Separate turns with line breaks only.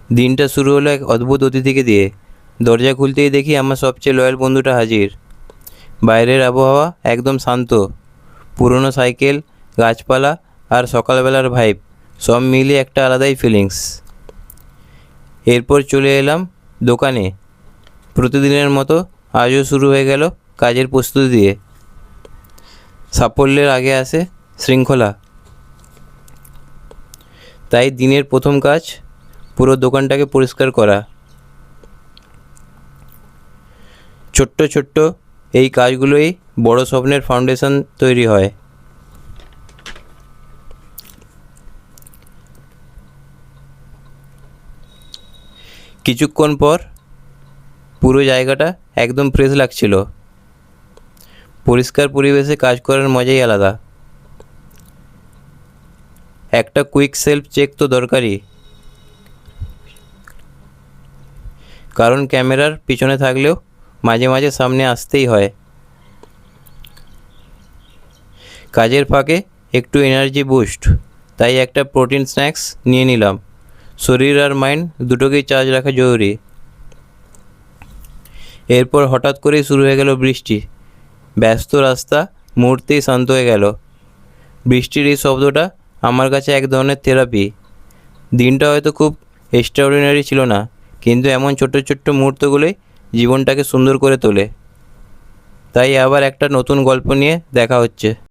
দিনটা শুরু হলো এক অদ্ভুত অতিথিকে দিয়ে। দরজা খুলতেই দেখি আমার সবচেয়ে লয়াল বন্ধুটা হাজির। বাইরের আবহাওয়া একদম শান্ত, পুরনো সাইকেল, গাছপালা আর সকালবেলার ভাইব সব মিলিয়ে একটা আলাদাই ফিলিংস। এরপর চলে এলাম দোকানে। প্রতিদিনের মতো আজও শুরু হয়ে গেল কাজের প্রস্তুতি দিয়ে। সাফল্যের আগে আসে শৃঙ্খলা। তাই দিনের প্রথম কাজ পুরো দোকানটাকে পরিষ্কার করা। ছোট্ট ছোট্ট এই কাজগুলোই বড় স্বপ্নের ফাউন্ডেশন তৈরি হয়। কিছুক্ষণ পর পুরো জায়গাটা একদম ফ্রেশ লাগছিল। পরিষ্কার পরিবেশে কাজ করার মজাই আলাদা। একটা কুইক সেলফ চেক তো দরকারই, কারণ ক্যামেরার পিছনে থাকলেও মাঝে মাঝে সামনে আসতেই হয়। কাজের ফাঁকে একটু এনার্জি বুস্ট, তাই একটা প্রোটিন স্ন্যাক্স নিয়ে নিলাম। শরীর আর মাইন্ড দুটোকেই চার্জ রাখা জরুরি। এরপর হঠাৎ করেই শুরু হয়ে গেল বৃষ্টি। ব্যস্ত রাস্তা মুহূর্তেই শান্ত হয়ে গেল। বৃষ্টির এই শব্দটা আমার কাছে এক ধরনের থেরাপি। দিনটা হয়তো খুব এক্সট্রাঅর্ডিনারি ছিল না, কিন্তু এমন ছোট্ট ছোট্ট মুহূর্তগুলোই জীবনটাকে সুন্দর করে তোলে। তাই আবার একটা নতুন গল্প নিয়ে দেখা হচ্ছে।